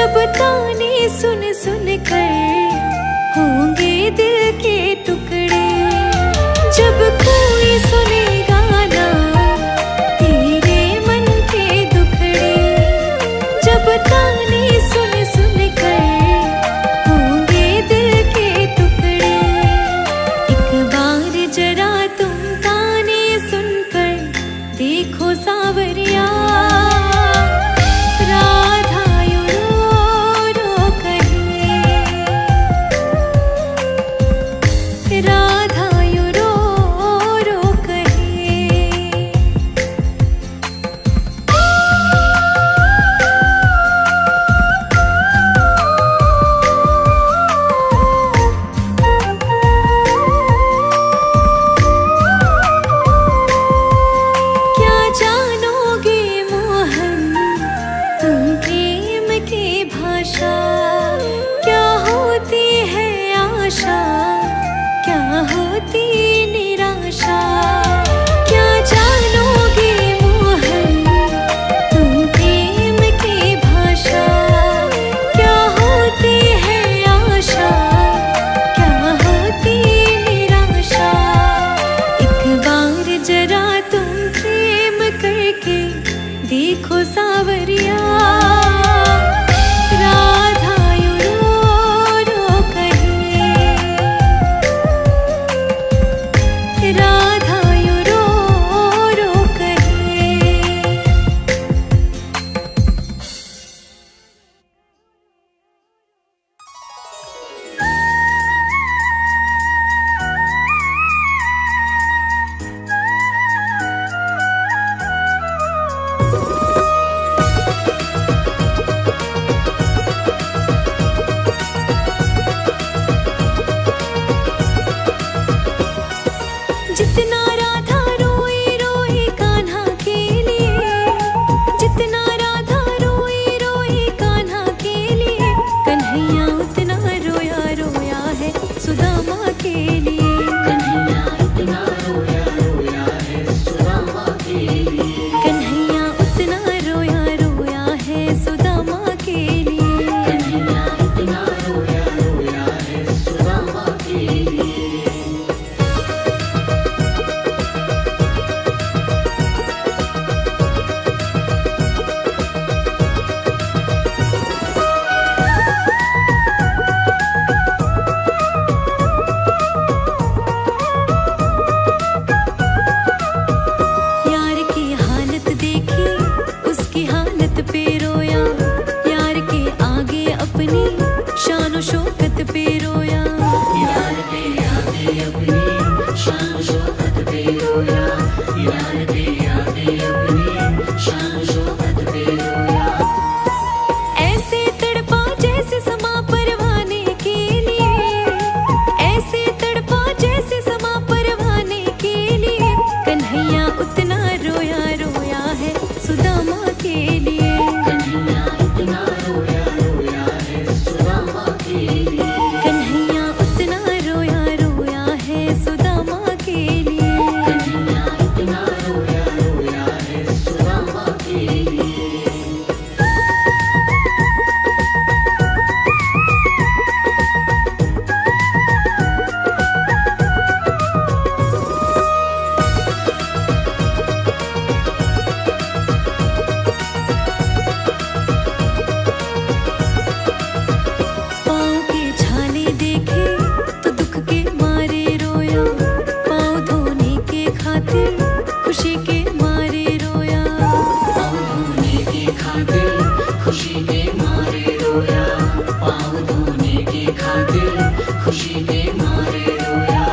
जब ताने सुन सुन कर होंगे दिल के टुकड़े, जब कोई सुनेगा ना तेरे मन के दुखड़े, जब ताने सुन सुन कर होंगे दिल के टुकड़े। एक बार जरा तुम ताने सुनकर देखो सावरिया, क्या होती है आशा, क्या होती निराशा, क्या जानोगे मोहन तुम प्रेम की भाषा। क्या होती है आशा, क्या होती निराशा। एक बार जरा तुम प्रेम करके देखो सावरिया, जितना राधा रोई रोई कान्हा के लिए, जितना राधा रोई रोई कान्हा के लिए, कन्हैया उतना रोया रोया है सुदामा के लिए। कन्हैया उतना रोया रोया है सुदामा के लिए, कन्हैया उतना रोया रोया है सुदामा के लिए, कन्हैया उतना रोया रोया है सुदामा के लिए। शान शौकत पे रोया, यार के आगे अपनी शान शौकत पे रोया, यार के आगे अपनी शान शौकत पे रोया। ऐसे तड़पा जैसे समा परवाने के लिए, ऐसे तड़पा जैसे समा परवाने के लिए, कन्हैया उतना रोया रोया है सुदामा के लिए, कन्हैया उतना रोया रोया है सुदामा के लिए, कन्हैया उतना रोया रोया है सुदामा के लिए, कन्हैया उतना रोया रोया है सुदामा के लिए। खुशी के मारे रोया, पाँव धोने की खातिर खुशी के मारे रोया, पाँव धोने की खातिर खुशी के मारे रोया।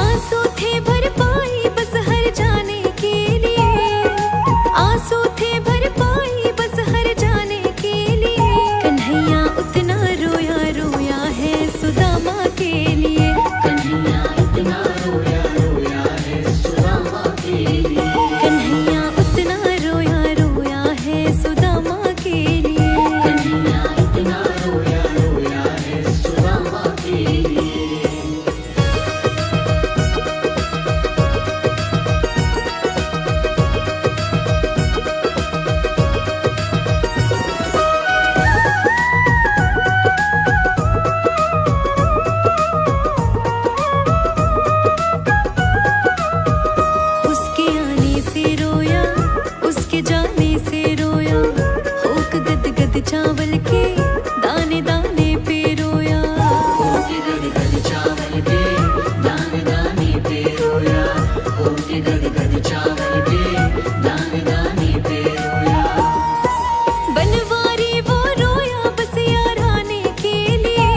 आंसू थे भर पाई बस हर जाने के लिए, आंसू थे भर पाई बस हर जाने के लिए, कन्हैया उतना रोया रोया है सुदामा के लिए, कन्हैया उतना रोया रोया है सुदामा के लिए, कन्हैया उतना रोया रोया है सुदामा के लिए, कन्हैया उतना रोया दाने दाने पे रोया। होके गदगद चावल के दाने दाने पे रोया। होके गदगद चावल के दाने दाने पे रोया। बनवारी वो रोया बसिया राने के लिए।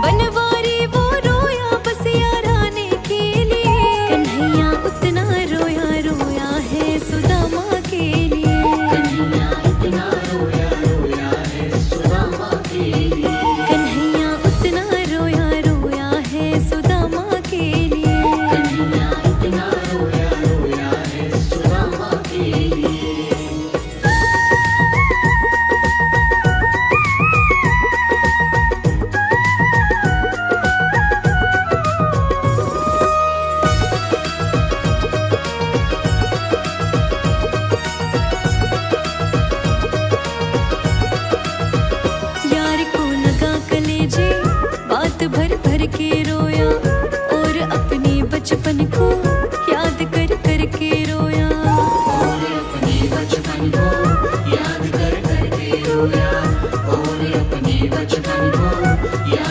बनवारी वो रोया बसिया राने के लिए। कन्हैया उतना रोया रोया है सुदामा के लिए। कन्हैया इतना रोया रोया है सुदामा के लिए। कन्हैया उतना रोया रोया है सुदामा के लिए। कन्हैया इतना रोया रोया है सुदामा के लिए। यार को लगा कलेजे बात भर भर के रोया। और अपने बचपन को याद कर कर के रोया। और अपने बचपन को याद कर कर के रोया। और अपने बचपन को याद